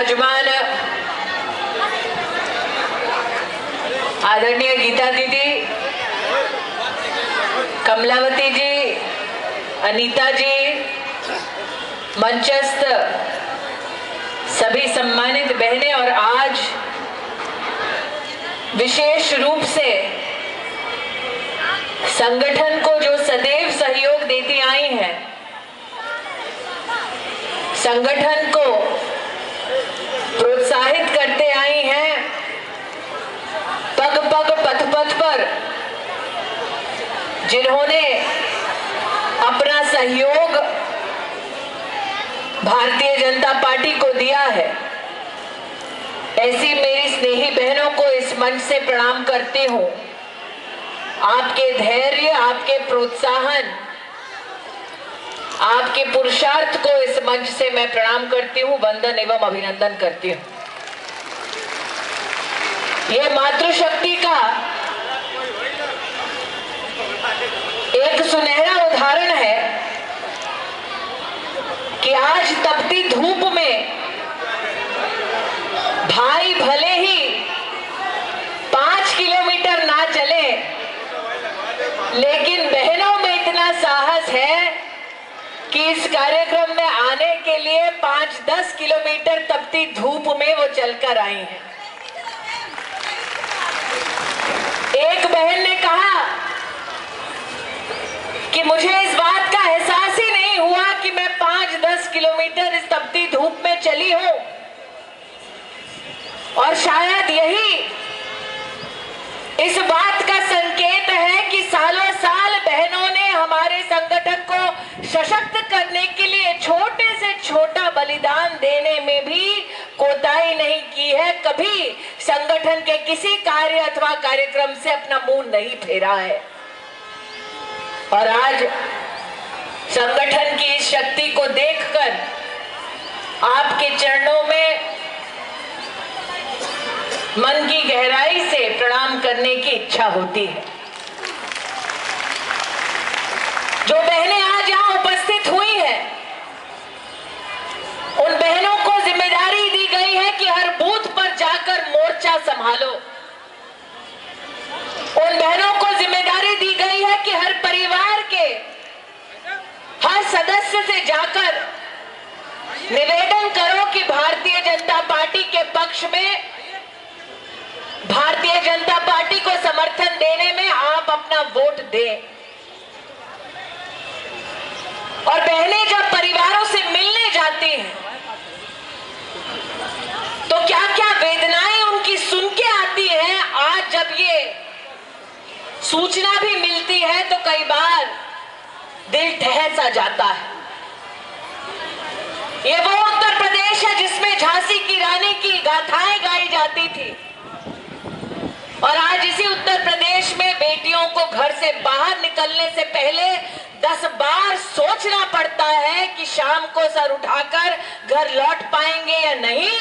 विराजमान आदरणीय गीता दीदी, कमलावती जी, अनीता जी, मंचस्थ सभी सम्मानित बहनें और आज विशेष रूप से संगठन को जो सदैव सहयोग देती आई हैं, संगठन को प्रोत्साहित करते आई हैं, पग पग पथ पथ पर जिन्होंने अपना सहयोग भारतीय जनता पार्टी को दिया है, ऐसी मेरी स्नेही बहनों को इस मंच से प्रणाम करती हूं। आपके धैर्य, आपके प्रोत्साहन, आपके पुरुषार्थ को इस मंच से मैं प्रणाम करती हूं, वंदन एवं अभिनंदन करती हूं। यह मातृशक्ति का एक सुनहरा उदाहरण है कि आज तपती धूप में भाई भले ही 5 किलोमीटर ना चले, लेकिन बहनों में इतना साहस है कि इस कार्यक्रम में आने के लिए 5-10 किलोमीटर तपती धूप में वो चलकर आई हैं। एक बहन ने कहा कि मुझे इस बात का एहसास ही नहीं हुआ कि मैं 5-10 किलोमीटर इस तपती धूप में चली हूं, और शायद यही इस बात का संकेत है कि सालों साल बहनों ने हमारे संगठन को सशक्त करने के लिए छोटे से छोटा बलिदान देने में भी कोताही नहीं की है। कभी संगठन के किसी कार्य अथवा कार्यक्रम से अपना मुंह नहीं फेरा है, और आज संगठन की इस शक्ति को देखकर आपके चरणों में मन की गहराई से प्रणाम करने की इच्छा होती है। जो बहनें आज यहां उपस्थित हुई हैं, उन बहनों को जिम्मेदारी दी गई है कि हर बूथ पर जाकर मोर्चा संभालो। उन बहनों को जिम्मेदारी दी गई है कि हर परिवार के हर सदस्य से जाकर निवेदन करो कि भारतीय जनता पार्टी के पक्ष में, भारतीय जनता पार्टी को समर्थन देने में आप अपना वोट दें। और बहनें जब परिवारों से मिलने जाती हैं तो क्या क्या वेदनाएं उनकी सुन के आती हैं। आज जब ये सूचना भी मिलती है तो कई बार दिल ठहर सा जाता है। ये वो उत्तर प्रदेश है जिसमें झांसी की रानी की गाथाएं गाई जाती थी, और आज इसी उत्तर प्रदेश में बेटियों को घर से बाहर निकलने से पहले 10 बार सोचना पड़ता है कि शाम को सर उठाकर घर लौट पाएंगे या नहीं।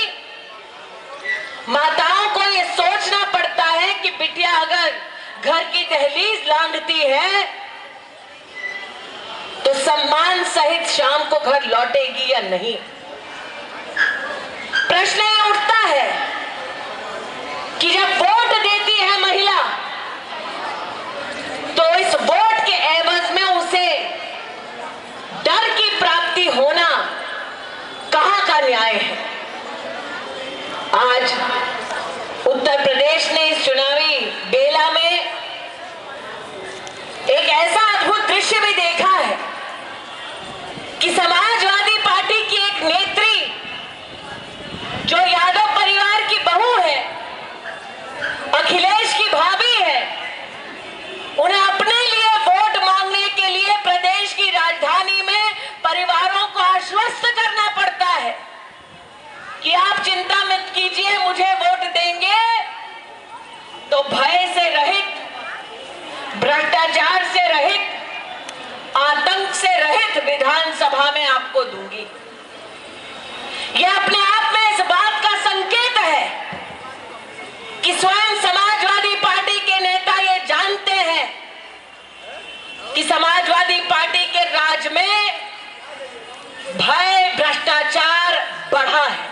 माताओं को यह सोचना पड़ता है कि बिटिया अगर घर की दहलीज लांघती है तो सम्मान सहित शाम को घर लौटेगी या नहीं। प्रश्न ये उठता है कि जब वोट देती है महिला तो इस वोट के एवज में उसे डर की प्राप्ति होना कहां का न्याय है। आज उत्तर प्रदेश ने इस चुनावी बेला में एक ऐसा अद्भुत दृश्य भी देखा है कि समाजवादी पार्टी की एक नेत्री जो यादव परिवार की बहू है, अखिलेश की भाभी है, उन्हें अपने लिए वोट मांगने के लिए प्रदेश की राजधानी में परिवारों को आश्वस्त करना पड़ता है कि आप चिंता मत कीजिए, मुझे वोट देंगे तो भय से रहित, भ्रष्टाचार से रहित, आतंक से रहित विधानसभा में आपको दूंगी। यह अपने आप में इस बात का संकेत है कि स्वयं समाजवादी पार्टी के नेता ये जानते हैं कि समाजवादी पार्टी के राज में भय, भ्रष्टाचार बढ़ा है।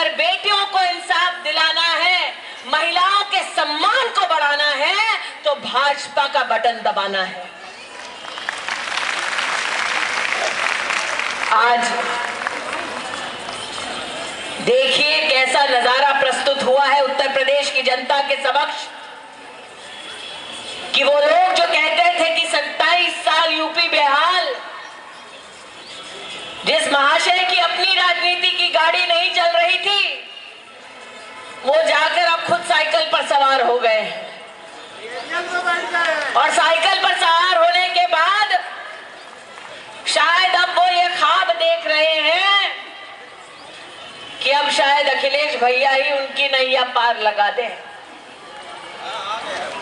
अगर बेटियों को इंसाफ दिलाना है, महिलाओं के सम्मान को बढ़ाना है, तो भाजपा का बटन दबाना है। आज देखिए कैसा नजारा प्रस्तुत हुआ है उत्तर प्रदेश की जनता के समक्ष कि वो लोग जो कहते थे कि 27 साल यूपी बेहाल, जिस महाशय की अपनी राजनीति की गाड़ी नहीं चल रही थी, वो जाकर अब खुद साइकिल पर सवार हो गए और साइकिल पर सवार होने के बाद शायद अब वो ये ख्वाब देख रहे हैं कि अब शायद अखिलेश भैया ही उनकी नैया पार लगा दे।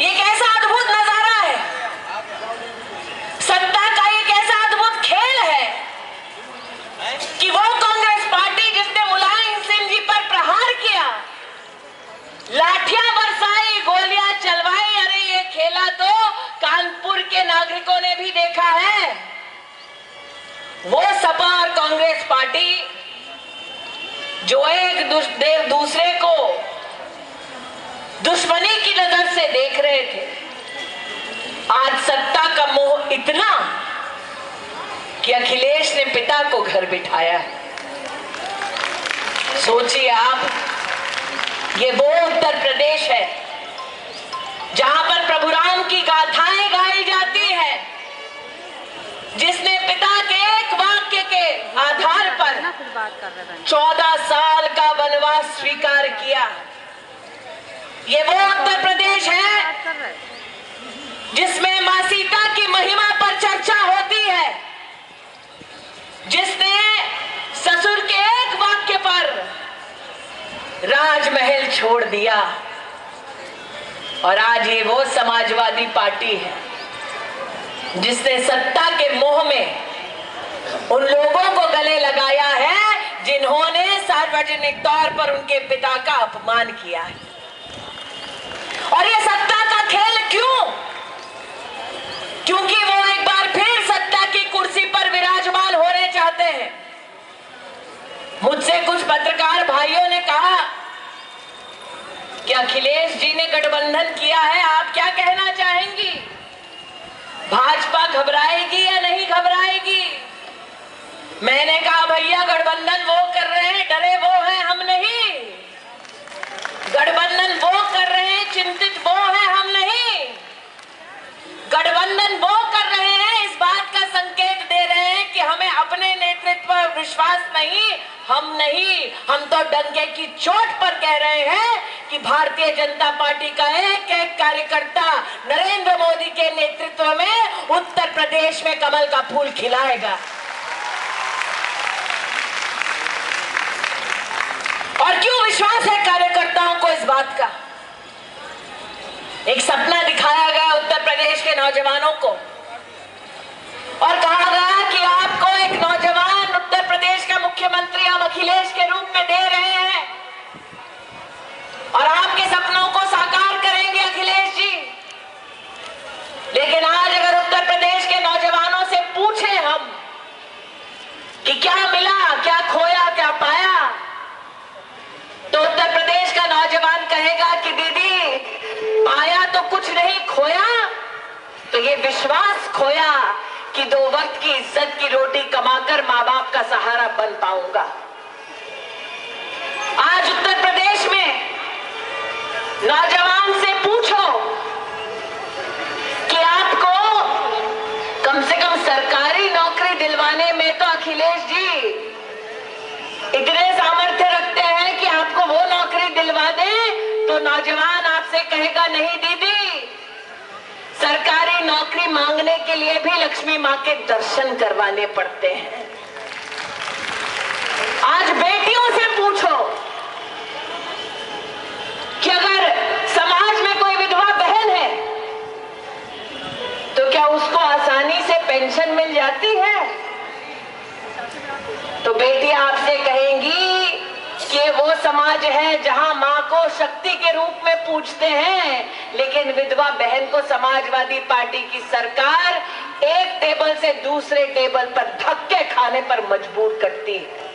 ये कैसा अद्भुत नजारा है, सत्ता का ये कैसा अद्भुत खेल है कि वो कांग्रेस पार्टी जिसने मुलायम सिंह जी पर प्रहार किया, लाठियां बरसाई, गोलियां चलवाई, अरे ये खेला तो कानपुर के नागरिकों ने भी देखा है। वो सपा और कांग्रेस पार्टी जो एक दूसरे को दुश्मनी की नजर से देख रहे थे, आज सत्ता का मोह इतना कि अखिलेश ने पिता को घर बिठाया है। सोचिए आप, ये वो उत्तर प्रदेश है जहां पर प्रभु राम की गाथाएं गाई जाती है, जिसने पिता के एक वाक्य के आधार पर 14 साल का वनवास स्वीकार किया। ये वो उत्तर प्रदेश है जिसमें मां सीता की महिमा पर चर्चा होती है, जिसने ससुर के एक वाक्य पर राजमहल छोड़ दिया। और आज ये वो समाजवादी पार्टी है जिसने सत्ता के मोह में उन लोगों को गले लगाया है जिन्होंने सार्वजनिक तौर पर उनके पिता का अपमान किया है। और ये सत्ता का खेल क्यों? क्योंकि वो एक बार फिर सत्ता की कुर्सी पर विराजमान होने चाहते हैं। मुझसे कुछ पत्रकार भाइयों ने कहा कि अखिलेश जी ने गठबंधन किया है, आप क्या कहना चाहेंगी? भाजपा घबराएगी या नहीं घबराएगी? मैंने कहा भैया, गठबंधन वो कर रहे हैं, डरे वो हैं, हम नहीं। गठबंधन वो कर रहे हैं, चिंतित वो हैं, हम नहीं। गठबंधन वो कर रहे हैं, इस बात का संकेत दे रहे हैं कि हमें अपने नेतृत्व पर विश्वास नहीं, हम नहीं। हम तो डंके की चोट पर कह रहे हैं कि भारतीय जनता पार्टी का एक एक कार्यकर्ता नरेंद्र मोदी के नेतृत्व में उत्तर प्रदेश में कमल का फूल खिलाएगा। और क्यों विश्वास है कार्यकर्ताओं को इस बात का? एक सपना दिखाया गया उत्तर प्रदेश के नौजवानों को और कहा गया कि आपको एक नौजवान उत्तर प्रदेश का मुख्यमंत्री हम अखिलेश के रूप में दे रहे हैं और आपके सपनों को साकार करेंगे अखिलेश जी। लेकिन आज अगर उत्तर प्रदेश के नौजवानों से पूछें हम कि क्या मिला, क्या खोया, क्या पाया, तो उत्तर प्रदेश का नौजवान कहेगा कि दीदी, पाया तो कुछ नहीं, खोया तो ये विश्वास खोया कि 2 वक्त की इज्जत की रोटी कमाकर माँ बाप का सहारा बन पाऊंगा। आज उत्तर प्रदेश में नौजवान से पूछो कि आपको कम से कम सरकारी नौकरी दिलवाने में तो अखिलेश जी इतने सामर्थ्य रखते हैं कि आपको वो नौकरी दिलवा दें, तो नौजवान आपसे कहेगा नहीं दीदी, सरकारी नौकरी मांगने के लिए भी लक्ष्मी मां के दर्शन करवाने पड़ते हैं। आज बेटियों से पूछो कि अगर समाज में कोई विधवा बहन है तो क्या उसको आसानी से पेंशन मिल जाती है? तो बेटी आपसे कहेंगी कि वो समाज है जहां मां को शक्ति के रूप में पूजते हैं, लेकिन विधवा बहन को समाजवादी पार्टी की सरकार एक टेबल से दूसरे टेबल पर धक्के खाने पर मजबूर करती है।